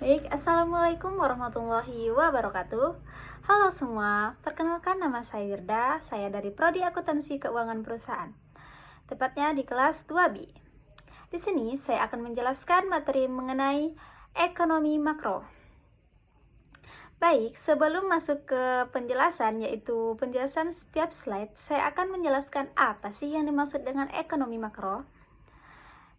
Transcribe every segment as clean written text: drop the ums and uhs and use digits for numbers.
Baik, Assalamualaikum warahmatullahi wabarakatuh. Halo semua, perkenalkan nama saya Wirda, saya dari Prodi Akuntansi Keuangan Perusahaan. Tepatnya di kelas 2B. Di sini saya akan menjelaskan materi mengenai ekonomi makro. Baik, sebelum masuk ke penjelasan, yaitu penjelasan setiap slide, saya akan menjelaskan apa sih yang dimaksud dengan ekonomi makro.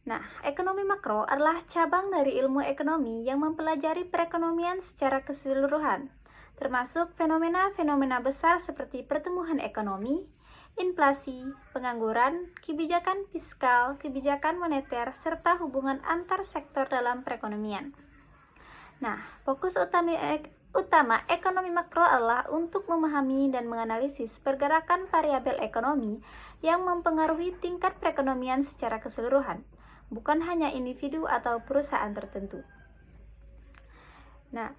Nah, ekonomi makro adalah cabang dari ilmu ekonomi yang mempelajari perekonomian secara keseluruhan, termasuk fenomena-fenomena besar seperti pertumbuhan ekonomi, inflasi, pengangguran, kebijakan fiskal, kebijakan moneter, serta hubungan antar sektor dalam perekonomian. Nah, fokus utama ekonomi makro adalah untuk memahami dan menganalisis pergerakan variabel ekonomi yang mempengaruhi tingkat perekonomian secara keseluruhan, bukan hanya individu atau perusahaan tertentu. Nah,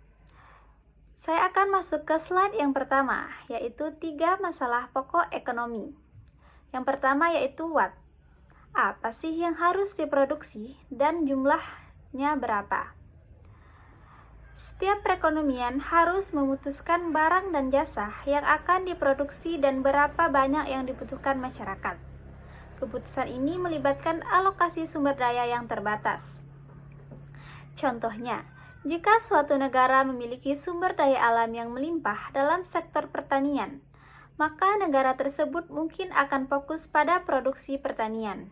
saya akan masuk ke slide yang pertama, yaitu 3 masalah pokok ekonomi. Yang pertama yaitu what. Apa sih yang harus diproduksi dan jumlahnya berapa? Setiap perekonomian harus memutuskan barang dan jasa yang akan diproduksi dan berapa banyak yang dibutuhkan masyarakat. Keputusan ini melibatkan alokasi sumber daya yang terbatas. Contohnya, jika suatu negara memiliki sumber daya alam yang melimpah dalam sektor pertanian, maka negara tersebut mungkin akan fokus pada produksi pertanian.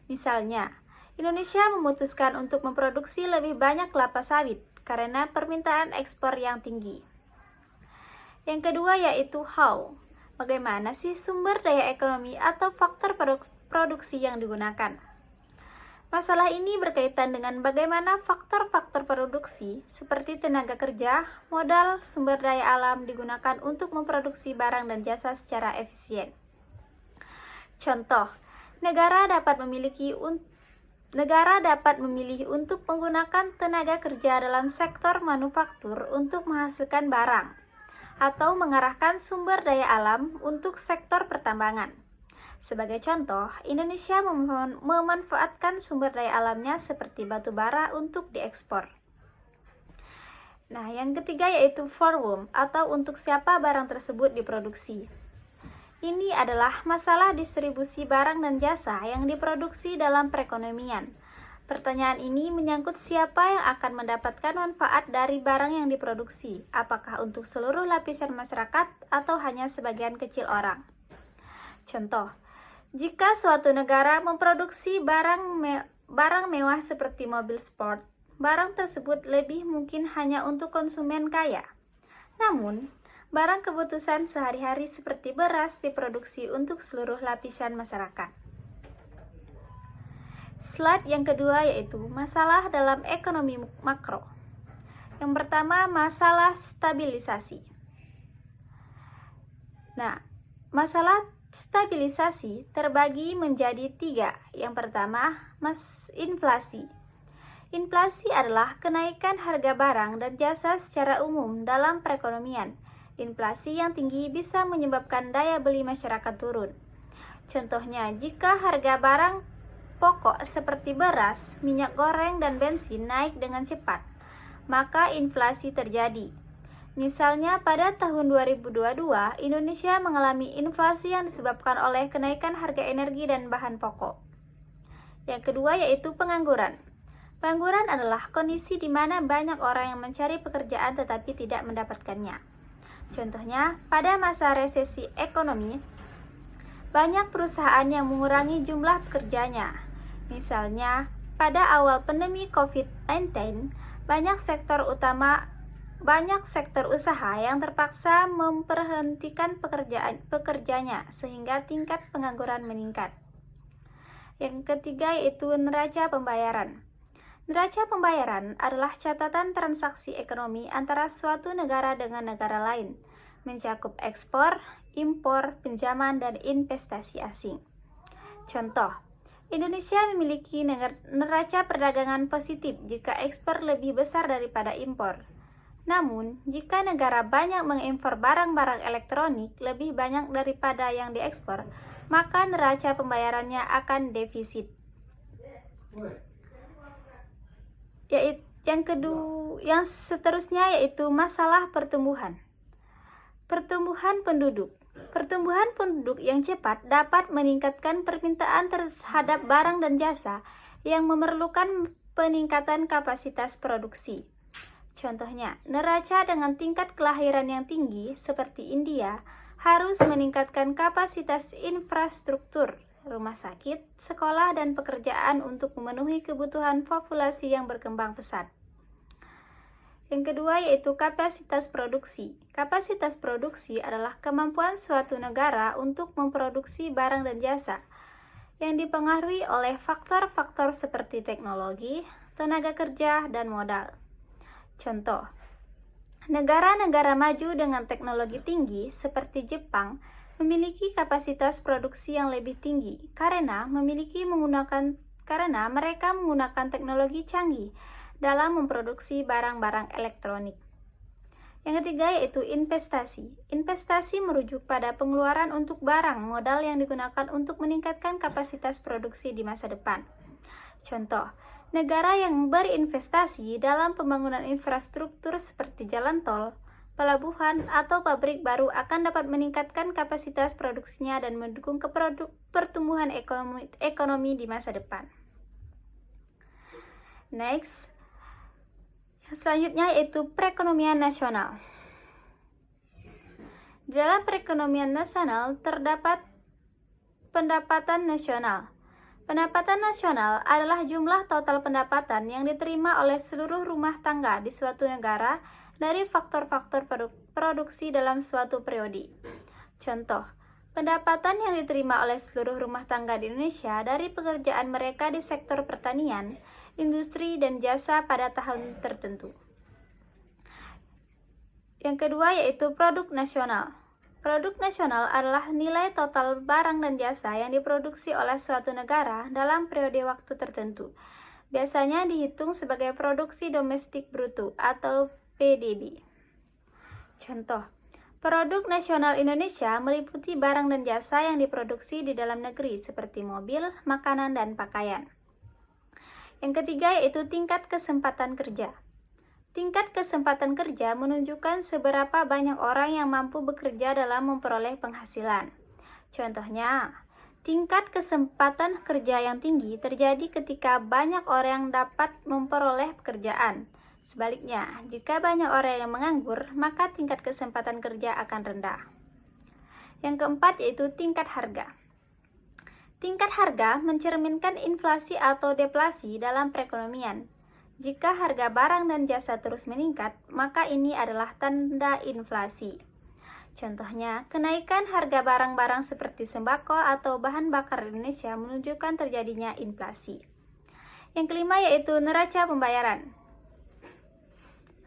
Misalnya, Indonesia memutuskan untuk memproduksi lebih banyak kelapa sawit karena permintaan ekspor yang tinggi. Yang kedua yaitu how. Bagaimana sih sumber daya ekonomi atau faktor produksi yang digunakan? Masalah ini berkaitan dengan bagaimana faktor-faktor produksi seperti tenaga kerja, modal, sumber daya alam digunakan untuk memproduksi barang dan jasa secara efisien. Contoh, negara dapat memilih untuk menggunakan tenaga kerja dalam sektor manufaktur untuk menghasilkan barang, atau mengarahkan sumber daya alam untuk sektor pertambangan. Sebagai contoh, Indonesia memanfaatkan sumber daya alamnya seperti batu bara untuk diekspor. Nah, yang ketiga yaitu for whom atau untuk siapa barang tersebut diproduksi. Ini adalah masalah distribusi barang dan jasa yang diproduksi dalam perekonomian. Pertanyaan ini menyangkut siapa yang akan mendapatkan manfaat dari barang yang diproduksi, apakah untuk seluruh lapisan masyarakat atau hanya sebagian kecil orang. Contoh, jika suatu negara memproduksi barang mewah seperti mobil sport, barang tersebut lebih mungkin hanya untuk konsumen kaya. Namun, barang kebutuhan sehari-hari seperti beras diproduksi untuk seluruh lapisan masyarakat. Slide yang kedua yaitu masalah dalam ekonomi makro. Yang pertama, masalah stabilisasi. Nah, masalah stabilisasi terbagi menjadi 3. Yang pertama, inflasi. Inflasi adalah kenaikan harga barang dan jasa secara umum dalam perekonomian. Inflasi yang tinggi bisa menyebabkan daya beli masyarakat turun. Contohnya, jika harga barang pokok seperti beras, minyak goreng, dan bensin naik dengan cepat, maka inflasi terjadi. Misalnya pada tahun 2022, Indonesia mengalami inflasi yang disebabkan oleh kenaikan harga energi dan bahan pokok. Yang kedua yaitu pengangguran. Pengangguran adalah kondisi di mana banyak orang yang mencari pekerjaan tetapi tidak mendapatkannya. Contohnya, pada masa resesi ekonomi, banyak perusahaan yang mengurangi jumlah pekerjanya. Misalnya, pada awal pandemi COVID-19, banyak sektor usaha yang terpaksa memberhentikan pekerjanya sehingga tingkat pengangguran meningkat. Yang ketiga yaitu neraca pembayaran. Neraca pembayaran adalah catatan transaksi ekonomi antara suatu negara dengan negara lain, mencakup ekspor, impor, pinjaman, dan investasi asing. Contoh, Indonesia memiliki neraca perdagangan positif jika ekspor lebih besar daripada impor. Namun, jika negara banyak mengimpor barang-barang elektronik lebih banyak daripada yang diekspor, maka neraca pembayarannya akan defisit. Yang seterusnya yaitu masalah pertumbuhan. Pertumbuhan penduduk. Pertumbuhan penduduk yang cepat dapat meningkatkan permintaan terhadap barang dan jasa yang memerlukan peningkatan kapasitas produksi. Contohnya, neraca dengan tingkat kelahiran yang tinggi seperti India harus meningkatkan kapasitas infrastruktur, rumah sakit, sekolah, dan pekerjaan untuk memenuhi kebutuhan populasi yang berkembang pesat. Yang kedua yaitu kapasitas produksi. Kapasitas produksi adalah kemampuan suatu negara untuk memproduksi barang dan jasa yang dipengaruhi oleh faktor-faktor seperti teknologi, tenaga kerja, dan modal. Contoh, negara-negara maju dengan teknologi tinggi seperti Jepang memiliki kapasitas produksi yang lebih tinggi karena mereka menggunakan teknologi canggih dalam memproduksi barang-barang elektronik. Yang ketiga yaitu investasi. Investasi merujuk pada pengeluaran untuk barang modal yang digunakan untuk meningkatkan kapasitas produksi di masa depan. Contoh, negara yang berinvestasi dalam pembangunan infrastruktur seperti jalan tol, pelabuhan, atau pabrik baru akan dapat meningkatkan kapasitas produksinya dan mendukung pertumbuhan ekonomi di masa depan. Next, selanjutnya yaitu perekonomian nasional. Di dalam perekonomian nasional terdapat pendapatan nasional. Pendapatan nasional adalah jumlah total pendapatan yang diterima oleh seluruh rumah tangga di suatu negara dari faktor-faktor produksi dalam suatu periode. Contoh, pendapatan yang diterima oleh seluruh rumah tangga di Indonesia dari pekerjaan mereka di sektor pertanian, industri, dan jasa pada tahun tertentu. Yang kedua yaitu produk nasional. Produk nasional adalah nilai total barang dan jasa yang diproduksi oleh suatu negara dalam periode waktu tertentu. Biasanya dihitung sebagai produksi domestik bruto atau PDB. Contoh, produk nasional Indonesia meliputi barang dan jasa yang diproduksi di dalam negeri seperti mobil, makanan, dan pakaian. Yang ketiga yaitu tingkat kesempatan kerja. Tingkat kesempatan kerja menunjukkan seberapa banyak orang yang mampu bekerja dalam memperoleh penghasilan. Contohnya, tingkat kesempatan kerja yang tinggi terjadi ketika banyak orang yang dapat memperoleh pekerjaan. Sebaliknya, jika banyak orang yang menganggur, maka tingkat kesempatan kerja akan rendah. Yang keempat yaitu tingkat harga. Tingkat harga mencerminkan inflasi atau deflasi dalam perekonomian. Jika harga barang dan jasa terus meningkat, maka ini adalah tanda inflasi. Contohnya, kenaikan harga barang-barang seperti sembako atau bahan bakar di Indonesia menunjukkan terjadinya inflasi. Yang kelima yaitu neraca pembayaran.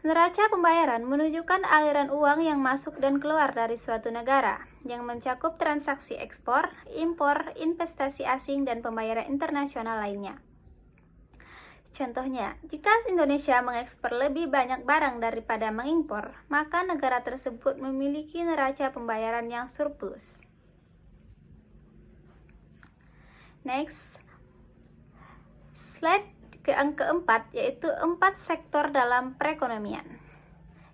Neraca pembayaran menunjukkan aliran uang yang masuk dan keluar dari suatu negara, yang mencakup transaksi ekspor, impor, investasi asing, dan pembayaran internasional lainnya. Contohnya, jika Indonesia mengekspor lebih banyak barang daripada mengimpor, maka negara tersebut memiliki neraca pembayaran yang surplus. Next, slide yang keempat yaitu 4 sektor dalam perekonomian.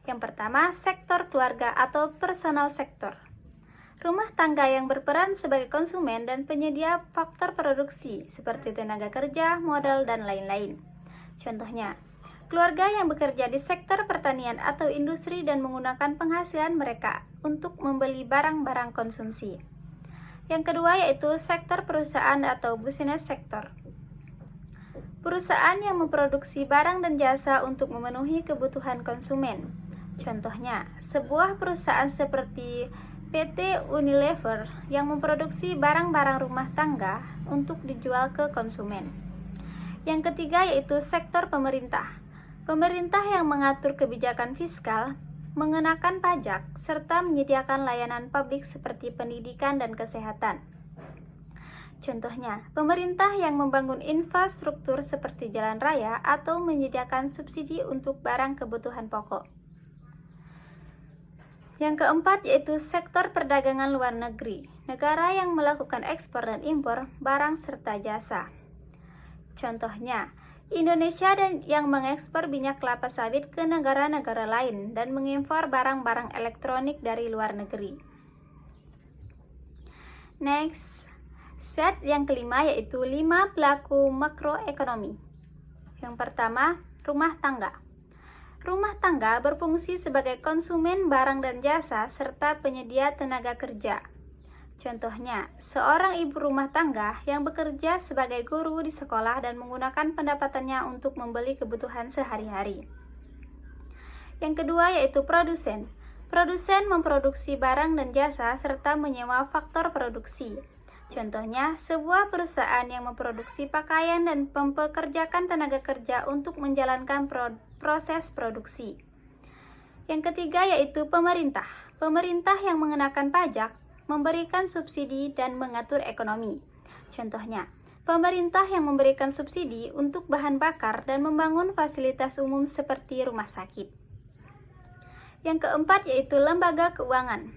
Yang pertama, sektor keluarga atau personal sektor. Rumah tangga yang berperan sebagai konsumen dan penyedia faktor produksi seperti tenaga kerja, modal, dan lain-lain. Contohnya, keluarga yang bekerja di sektor pertanian atau industri dan menggunakan penghasilan mereka untuk membeli barang-barang konsumsi. Yang kedua yaitu sektor perusahaan atau business sector. Perusahaan yang memproduksi barang dan jasa untuk memenuhi kebutuhan konsumen. Contohnya, sebuah perusahaan seperti PT Unilever yang memproduksi barang-barang rumah tangga untuk dijual ke konsumen. Yang ketiga yaitu sektor pemerintah. Pemerintah yang mengatur kebijakan fiskal, mengenakan pajak, serta menyediakan layanan publik seperti pendidikan dan kesehatan. Contohnya, pemerintah yang membangun infrastruktur seperti jalan raya atau menyediakan subsidi untuk barang kebutuhan pokok. Yang keempat yaitu sektor perdagangan luar negeri, negara yang melakukan ekspor dan impor barang serta jasa. Contohnya, Indonesia yang mengekspor minyak kelapa sawit ke negara-negara lain dan mengimpor barang-barang elektronik dari luar negeri. Next, set yang kelima yaitu 5 pelaku makroekonomi. Yang pertama, rumah tangga. Rumah tangga berfungsi sebagai konsumen barang dan jasa serta penyedia tenaga kerja. Contohnya, seorang ibu rumah tangga yang bekerja sebagai guru di sekolah dan menggunakan pendapatannya untuk membeli kebutuhan sehari-hari. Yang kedua yaitu produsen. Produsen memproduksi barang dan jasa serta menyewa faktor produksi. Contohnya, sebuah perusahaan yang memproduksi pakaian dan mempekerjakan tenaga kerja untuk menjalankan proses produksi. Yang ketiga yaitu pemerintah. Pemerintah yang mengenakan pajak, memberikan subsidi dan mengatur ekonomi. Contohnya, pemerintah yang memberikan subsidi untuk bahan bakar dan membangun fasilitas umum seperti rumah sakit. Yang keempat yaitu lembaga keuangan.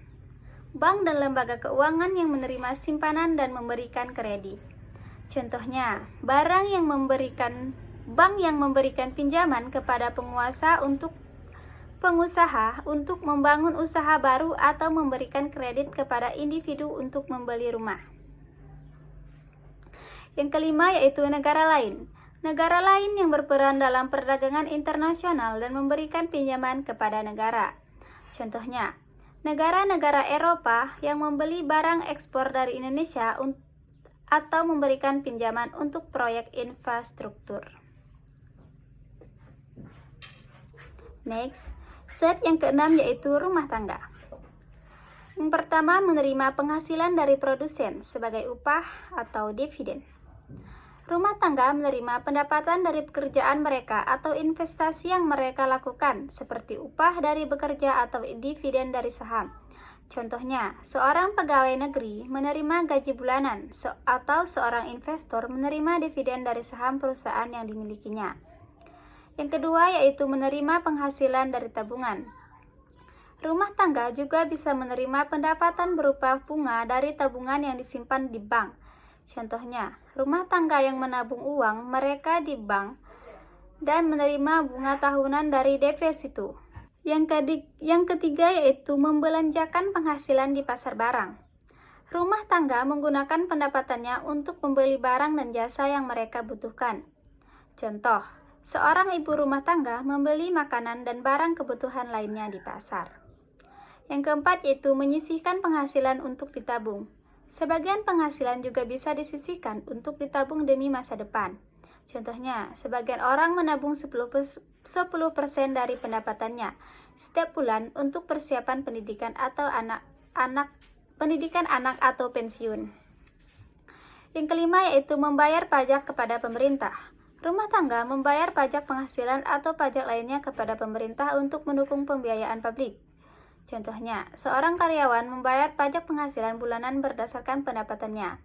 Bank dan lembaga keuangan yang menerima simpanan dan memberikan kredit. Contohnya, bank yang memberikan pinjaman kepada pengusaha untuk membangun usaha baru atau memberikan kredit kepada individu untuk membeli rumah. Yang kelima yaitu negara lain. Negara lain yang berperan dalam perdagangan internasional dan memberikan pinjaman kepada negara. Contohnya, negara-negara Eropa yang membeli barang ekspor dari Indonesia atau memberikan pinjaman untuk proyek infrastruktur. Next, set yang keenam yaitu rumah tangga. Yang pertama, menerima penghasilan dari produsen sebagai upah atau dividen. Rumah tangga menerima pendapatan dari pekerjaan mereka atau investasi yang mereka lakukan, seperti upah dari bekerja atau dividen dari saham. Contohnya, seorang pegawai negeri menerima gaji bulanan atau seorang investor menerima dividen dari saham perusahaan yang dimilikinya. Yang kedua yaitu menerima penghasilan dari tabungan. Rumah tangga juga bisa menerima pendapatan berupa bunga dari tabungan yang disimpan di bank. Contohnya, rumah tangga yang menabung uang mereka di bank dan menerima bunga tahunan dari deposito. Yang ketiga yaitu membelanjakan penghasilan di pasar barang. Rumah tangga menggunakan pendapatannya untuk membeli barang dan jasa yang mereka butuhkan. Contoh, seorang ibu rumah tangga membeli makanan dan barang kebutuhan lainnya di pasar. Yang keempat yaitu menyisihkan penghasilan untuk ditabung. Sebagian penghasilan juga bisa disisihkan untuk ditabung demi masa depan. Contohnya, sebagian orang menabung 10% dari pendapatannya setiap bulan untuk persiapan pendidikan anak atau pensiun. Yang kelima yaitu membayar pajak kepada pemerintah. Rumah tangga membayar pajak penghasilan atau pajak lainnya kepada pemerintah untuk mendukung pembiayaan publik. Contohnya, seorang karyawan membayar pajak penghasilan bulanan berdasarkan pendapatannya.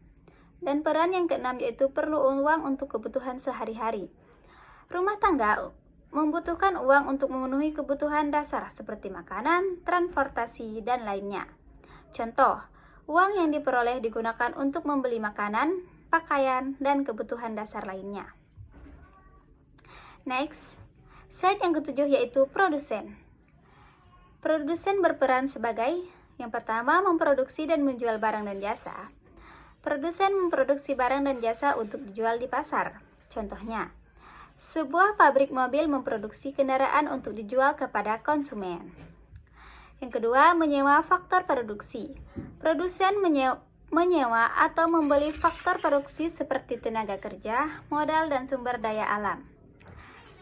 Dan peran yang keenam yaitu perlu uang untuk kebutuhan sehari-hari. Rumah tangga membutuhkan uang untuk memenuhi kebutuhan dasar seperti makanan, transportasi, dan lainnya. Contoh, uang yang diperoleh digunakan untuk membeli makanan, pakaian, dan kebutuhan dasar lainnya. Next, set yang ketujuh yaitu produsen. Produsen berperan sebagai yang pertama memproduksi dan menjual barang dan jasa. Produsen memproduksi barang dan jasa untuk dijual di pasar. Contohnya, sebuah pabrik mobil memproduksi kendaraan untuk dijual kepada konsumen. Yang kedua, menyewa faktor produksi. Produsen menyewa atau membeli faktor produksi seperti tenaga kerja, modal, dan sumber daya alam.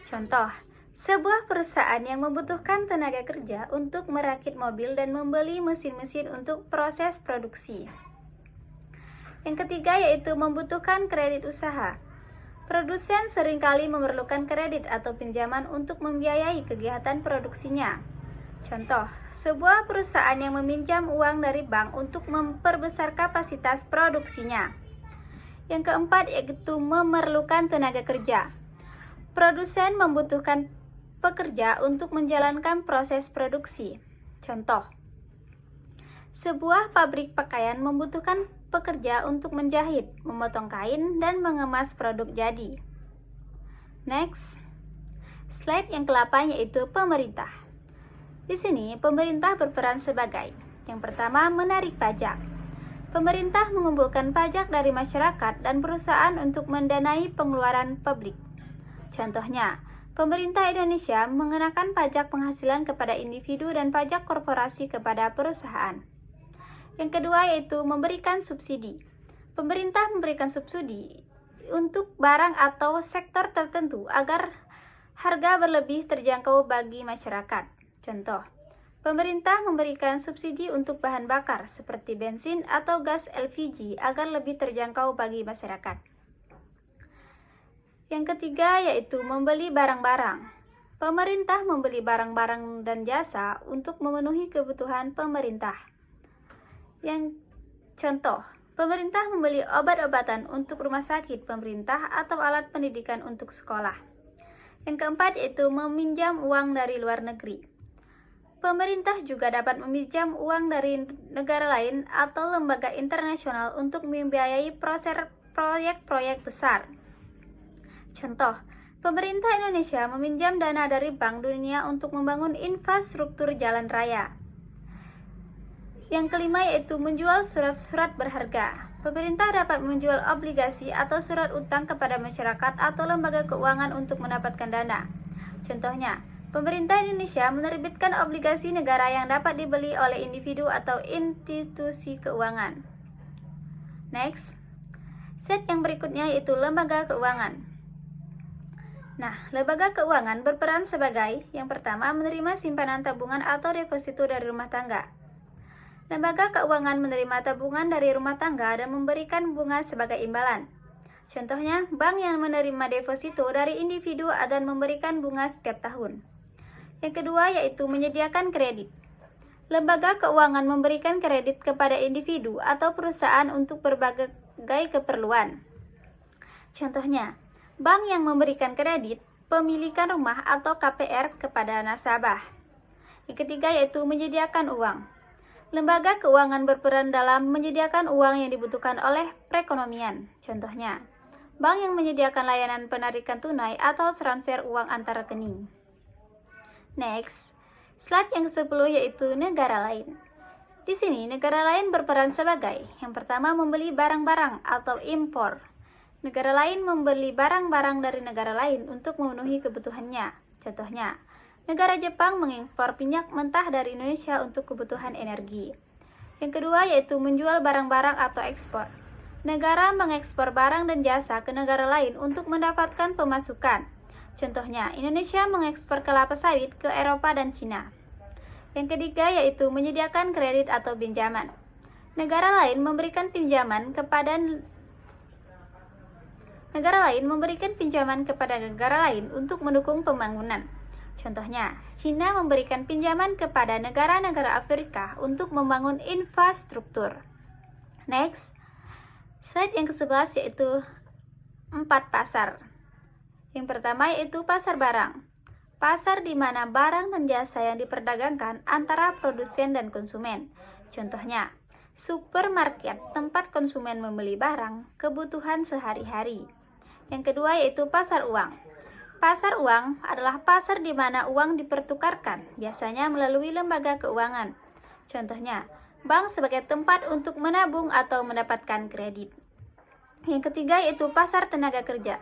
Contoh, sebuah perusahaan yang membutuhkan tenaga kerja untuk merakit mobil dan membeli mesin-mesin untuk proses produksi. Yang ketiga yaitu membutuhkan kredit usaha. Produsen seringkali memerlukan kredit atau pinjaman untuk membiayai kegiatan produksinya. Contoh, sebuah perusahaan yang meminjam uang dari bank untuk memperbesar kapasitas produksinya. Yang keempat yaitu memerlukan tenaga kerja. Produsen membutuhkan pekerja untuk menjalankan proses produksi. Contoh, sebuah pabrik pakaian membutuhkan pekerja untuk menjahit, memotong kain, dan mengemas produk jadi. Next, slide yang ke-8 yaitu pemerintah. Di sini pemerintah berperan sebagai yang pertama, menarik pajak. Pemerintah mengumpulkan pajak dari masyarakat dan perusahaan untuk mendanai pengeluaran publik. Contohnya, pemerintah Indonesia mengenakan pajak penghasilan kepada individu dan pajak korporasi kepada perusahaan. Yang kedua yaitu memberikan subsidi. Pemerintah memberikan subsidi untuk barang atau sektor tertentu agar harga berlebih terjangkau bagi masyarakat. Contoh, pemerintah memberikan subsidi untuk bahan bakar seperti bensin atau gas LPG agar lebih terjangkau bagi masyarakat. Yang ketiga yaitu membeli barang-barang. Pemerintah membeli barang-barang dan jasa untuk memenuhi kebutuhan pemerintah. Yang contoh, pemerintah membeli obat-obatan untuk rumah sakit pemerintah atau alat pendidikan untuk sekolah. Yang keempat yaitu meminjam uang dari luar negeri. Pemerintah juga dapat meminjam uang dari negara lain atau lembaga internasional untuk membiayai proyek-proyek besar. Contoh, pemerintah Indonesia meminjam dana dari Bank Dunia untuk membangun infrastruktur jalan raya. Yang kelima yaitu menjual surat-surat berharga. Pemerintah dapat menjual obligasi atau surat utang kepada masyarakat atau lembaga keuangan untuk mendapatkan dana. Contohnya, pemerintah Indonesia menerbitkan obligasi negara yang dapat dibeli oleh individu atau institusi keuangan. Next, set yang berikutnya yaitu lembaga keuangan. Nah, lembaga keuangan berperan sebagai yang pertama menerima simpanan tabungan atau deposito dari rumah tangga. Lembaga keuangan menerima tabungan dari rumah tangga dan memberikan bunga sebagai imbalan. Contohnya, bank yang menerima deposito dari individu dan memberikan bunga setiap tahun. Yang kedua yaitu menyediakan kredit. Lembaga keuangan memberikan kredit kepada individu atau perusahaan untuk berbagai keperluan. Contohnya, bank yang memberikan kredit pemilikan rumah atau KPR kepada nasabah. Yang ketiga yaitu menyediakan uang. Lembaga keuangan berperan dalam menyediakan uang yang dibutuhkan oleh perekonomian. Contohnya, bank yang menyediakan layanan penarikan tunai atau transfer uang antar rekening. Next, slide yang ke-10 yaitu negara lain. Di sini negara lain berperan sebagai yang pertama membeli barang-barang atau impor. Negara lain membeli barang-barang dari negara lain untuk memenuhi kebutuhannya. Contohnya, negara Jepang mengimpor minyak mentah dari Indonesia untuk kebutuhan energi. Yang kedua yaitu menjual barang-barang atau ekspor. Negara mengekspor barang dan jasa ke negara lain untuk mendapatkan pemasukan. Contohnya, Indonesia mengekspor kelapa sawit ke Eropa dan Cina. Yang ketiga yaitu menyediakan kredit atau pinjaman. Negara lain memberikan pinjaman kepada negara lain untuk mendukung pembangunan. Contohnya, China memberikan pinjaman kepada negara-negara Afrika untuk membangun infrastruktur. Next, slide yang ke-11 yaitu 4 pasar. Yang pertama yaitu pasar barang. Pasar di mana barang dan jasa yang diperdagangkan antara produsen dan konsumen. Contohnya, supermarket tempat konsumen membeli barang kebutuhan sehari-hari. Yang kedua yaitu pasar uang. Pasar uang adalah pasar di mana uang dipertukarkan, biasanya melalui lembaga keuangan. Contohnya, bank sebagai tempat untuk menabung atau mendapatkan kredit. Yang ketiga yaitu pasar tenaga kerja.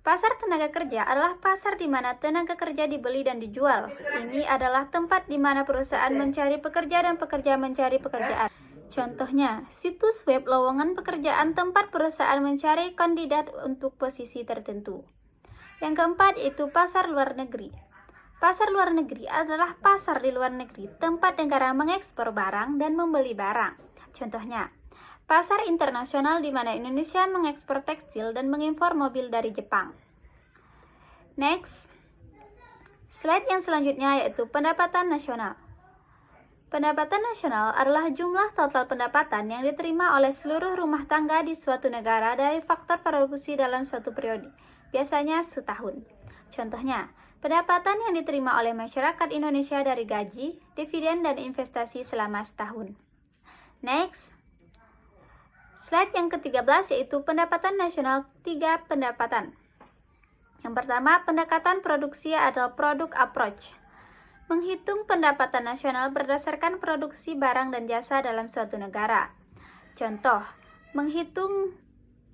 Pasar tenaga kerja adalah pasar di mana tenaga kerja dibeli dan dijual. Ini adalah tempat di mana perusahaan mencari pekerja dan pekerja mencari pekerjaan. Contohnya, situs web lowongan pekerjaan tempat perusahaan mencari kandidat untuk posisi tertentu. Yang keempat yaitu pasar luar negeri. Pasar luar negeri adalah pasar di luar negeri, tempat negara mengekspor barang dan membeli barang. Contohnya, pasar internasional di mana Indonesia mengekspor tekstil dan mengimpor mobil dari Jepang. Next, slide yang selanjutnya yaitu pendapatan nasional. Pendapatan nasional adalah jumlah total pendapatan yang diterima oleh seluruh rumah tangga di suatu negara dari faktor produksi dalam suatu periode, biasanya setahun. Contohnya, pendapatan yang diterima oleh masyarakat Indonesia dari gaji, dividen, dan investasi selama setahun. Next, slide yang ke-13 yaitu pendapatan nasional 3 pendapatan. Yang pertama, pendekatan produksi atau product approach. Menghitung pendapatan nasional berdasarkan produksi barang dan jasa dalam suatu negara. Contoh, menghitung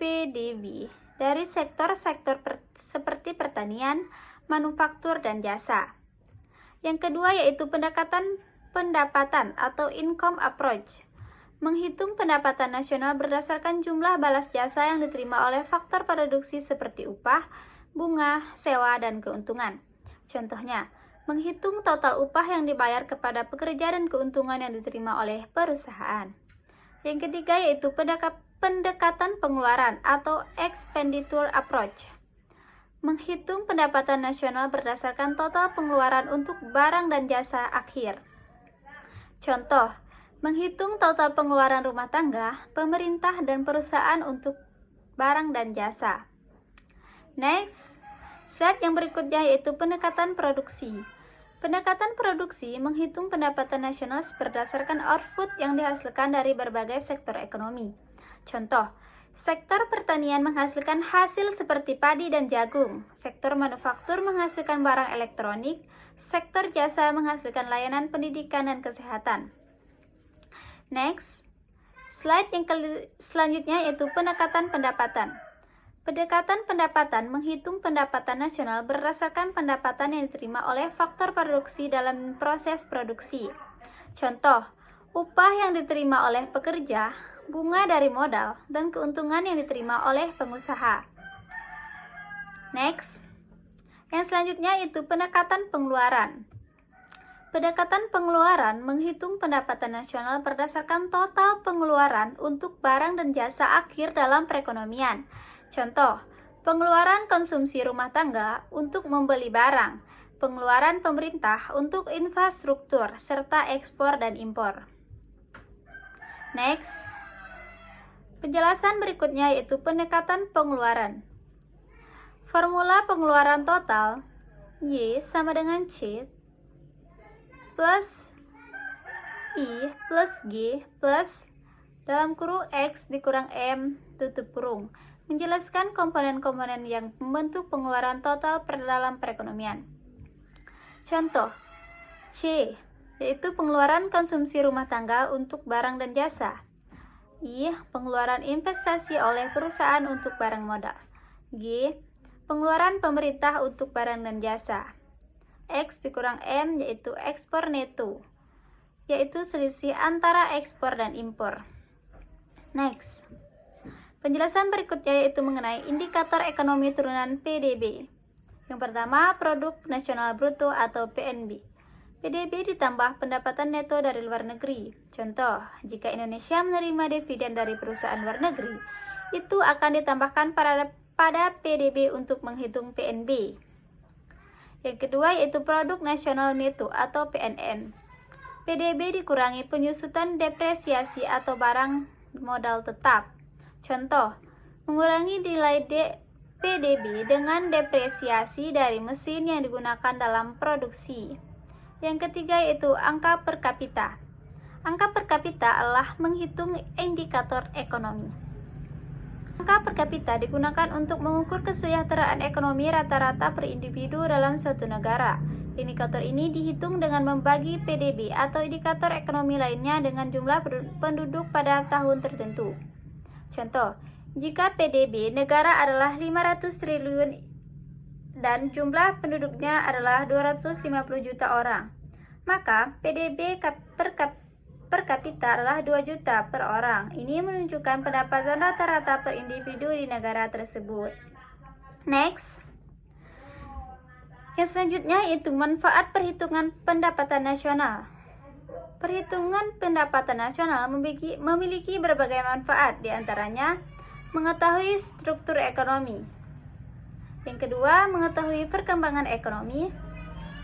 PDB dari sektor-sektor seperti pertanian, manufaktur, dan jasa. Yang kedua yaitu pendekatan pendapatan atau income approach. Menghitung pendapatan nasional berdasarkan jumlah balas jasa yang diterima oleh faktor produksi seperti upah, bunga, sewa, dan keuntungan. Contohnya, menghitung total upah yang dibayar kepada pekerja dan keuntungan yang diterima oleh perusahaan. Yang ketiga yaitu pendekatan pengeluaran atau expenditure approach. Menghitung pendapatan nasional berdasarkan total pengeluaran untuk barang dan jasa akhir. Contoh, menghitung total pengeluaran rumah tangga, pemerintah, dan perusahaan untuk barang dan jasa. Next, slide yang berikutnya yaitu pendekatan produksi. Pendekatan produksi menghitung pendapatan nasional berdasarkan output yang dihasilkan dari berbagai sektor ekonomi. Contoh, sektor pertanian menghasilkan hasil seperti padi dan jagung, sektor manufaktur menghasilkan barang elektronik, sektor jasa menghasilkan layanan pendidikan dan kesehatan. Next, slide yang selanjutnya yaitu pendekatan pendapatan. Pendekatan pendapatan menghitung pendapatan nasional berdasarkan pendapatan yang diterima oleh faktor produksi dalam proses produksi. Contoh, upah yang diterima oleh pekerja, bunga dari modal, dan keuntungan yang diterima oleh pengusaha. Next, yang selanjutnya itu pendekatan pengeluaran. Pendekatan pengeluaran menghitung pendapatan nasional berdasarkan total pengeluaran untuk barang dan jasa akhir dalam perekonomian. Contoh, pengeluaran konsumsi rumah tangga untuk membeli barang, pengeluaran pemerintah untuk infrastruktur, serta ekspor dan impor. Next, penjelasan berikutnya yaitu pendekatan pengeluaran. Formula pengeluaran total Y sama dengan C plus I plus G plus dalam kurung X dikurang M tutup kurung, menjelaskan komponen-komponen yang membentuk pengeluaran total dalam perekonomian. Contoh, C yaitu pengeluaran konsumsi rumah tangga untuk barang dan jasa. I, pengeluaran investasi oleh perusahaan untuk barang modal. G, pengeluaran pemerintah untuk barang dan jasa. X dikurang M yaitu ekspor neto, yaitu selisih antara ekspor dan impor. Next, penjelasan berikutnya yaitu mengenai indikator ekonomi turunan PDB. Yang pertama, produk nasional bruto atau PNB. PDB ditambah pendapatan neto dari luar negeri. Contoh, jika Indonesia menerima dividen dari perusahaan luar negeri, itu akan ditambahkan pada PDB untuk menghitung PNB. Yang kedua yaitu produk nasional neto atau PNN. PDB dikurangi penyusutan depresiasi atau barang modal tetap. Contoh, mengurangi nilai PDB dengan depresiasi dari mesin yang digunakan dalam produksi. Yang ketiga yaitu angka per kapita. Angka per kapita adalah menghitung indikator ekonomi. Angka per kapita digunakan untuk mengukur kesejahteraan ekonomi rata-rata per individu dalam suatu negara. Indikator ini dihitung dengan membagi PDB atau indikator ekonomi lainnya dengan jumlah penduduk pada tahun tertentu. Contoh, jika PDB negara adalah 500 triliun dan jumlah penduduknya adalah 250 juta orang, maka PDB per kapita adalah 2 juta per orang. Ini menunjukkan pendapatan rata-rata per individu di negara tersebut. Next, yang selanjutnya yaitu manfaat perhitungan pendapatan nasional. Perhitungan pendapatan nasional memiliki berbagai manfaat, diantaranya mengetahui struktur ekonomi. Yang kedua, mengetahui perkembangan ekonomi.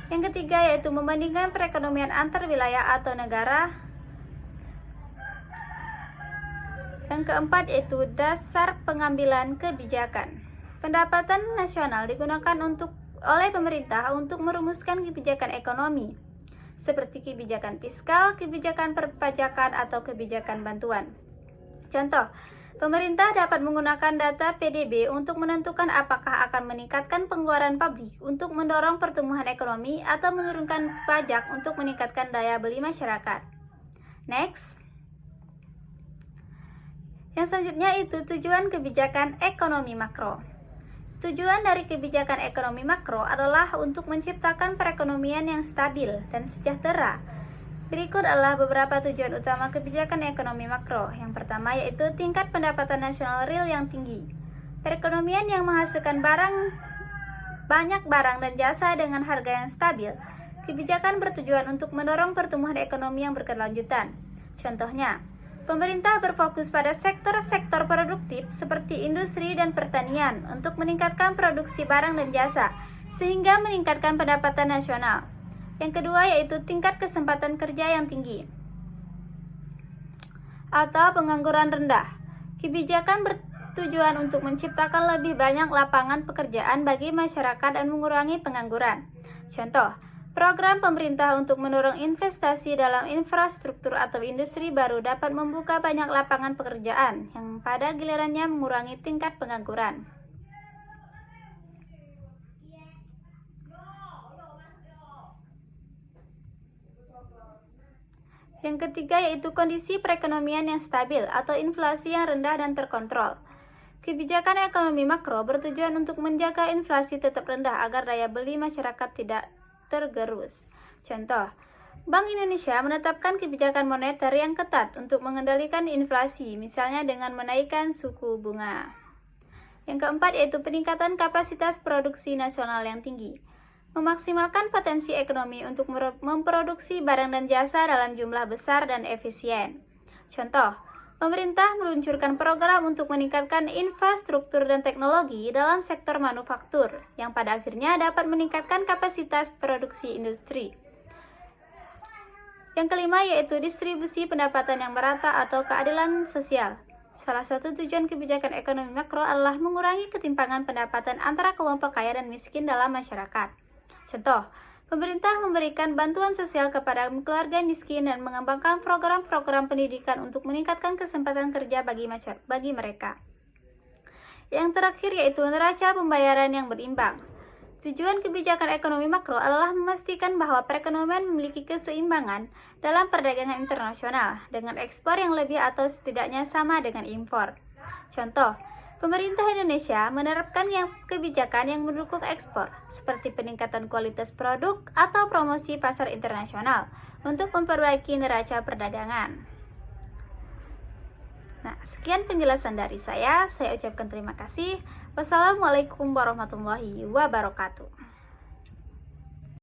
Yang ketiga yaitu membandingkan perekonomian antar wilayah atau negara. Yang keempat yaitu dasar pengambilan kebijakan. Pendapatan nasional digunakan oleh pemerintah untuk merumuskan kebijakan ekonomi, seperti kebijakan fiskal, kebijakan perpajakan, atau kebijakan bantuan. Contoh, Pemerintah dapat menggunakan data PDB untuk menentukan apakah akan meningkatkan pengeluaran pabrik untuk mendorong pertumbuhan ekonomi atau menurunkan pajak untuk meningkatkan daya beli masyarakat. Next. Yang selanjutnya itu tujuan kebijakan ekonomi makro. Tujuan dari kebijakan ekonomi makro adalah untuk menciptakan perekonomian yang stabil dan sejahtera. Berikut adalah beberapa tujuan utama kebijakan ekonomi makro. Yang pertama yaitu tingkat pendapatan nasional real yang tinggi. Perekonomian yang menghasilkan banyak barang dan jasa dengan harga yang stabil. Kebijakan bertujuan untuk mendorong pertumbuhan ekonomi yang berkelanjutan. Contohnya, pemerintah berfokus pada sektor-sektor produktif seperti industri dan pertanian untuk meningkatkan produksi barang dan jasa, sehingga meningkatkan pendapatan nasional. Yang kedua yaitu tingkat kesempatan kerja yang tinggi atau pengangguran rendah. Kebijakan bertujuan untuk menciptakan lebih banyak lapangan pekerjaan bagi masyarakat dan mengurangi pengangguran. Contoh, program pemerintah untuk mendorong investasi dalam infrastruktur atau industri baru dapat membuka banyak lapangan pekerjaan yang pada gilirannya mengurangi tingkat pengangguran. Yang ketiga yaitu kondisi perekonomian yang stabil atau inflasi yang rendah dan terkontrol. Kebijakan ekonomi makro bertujuan untuk menjaga inflasi tetap rendah agar daya beli masyarakat tidak tergerus. Contoh, Bank Indonesia menetapkan kebijakan moneter yang ketat untuk mengendalikan inflasi, misalnya dengan menaikkan suku bunga. Yang keempat yaitu peningkatan kapasitas produksi nasional yang tinggi. Memaksimalkan potensi ekonomi untuk memproduksi barang dan jasa dalam jumlah besar dan efisien. Contoh, pemerintah meluncurkan program untuk meningkatkan infrastruktur dan teknologi dalam sektor manufaktur, yang pada akhirnya dapat meningkatkan kapasitas produksi industri. Yang kelima yaitu distribusi pendapatan yang merata atau keadilan sosial. Salah satu tujuan kebijakan ekonomi makro adalah mengurangi ketimpangan pendapatan antara kelompok kaya dan miskin dalam masyarakat. Contoh, pemerintah memberikan bantuan sosial kepada keluarga miskin dan mengembangkan program-program pendidikan untuk meningkatkan kesempatan kerja bagi mereka. Yang terakhir yaitu neraca pembayaran yang berimbang. Tujuan kebijakan ekonomi makro adalah memastikan bahwa perekonomian memiliki keseimbangan dalam perdagangan internasional dengan ekspor yang lebih atau setidaknya sama dengan impor. Contoh, pemerintah Indonesia menerapkan kebijakan yang mendukung ekspor, seperti peningkatan kualitas produk atau promosi pasar internasional untuk memperbaiki neraca perdagangan. Nah, sekian penjelasan dari saya ucapkan terima kasih. Wassalamualaikum warahmatullahi wabarakatuh.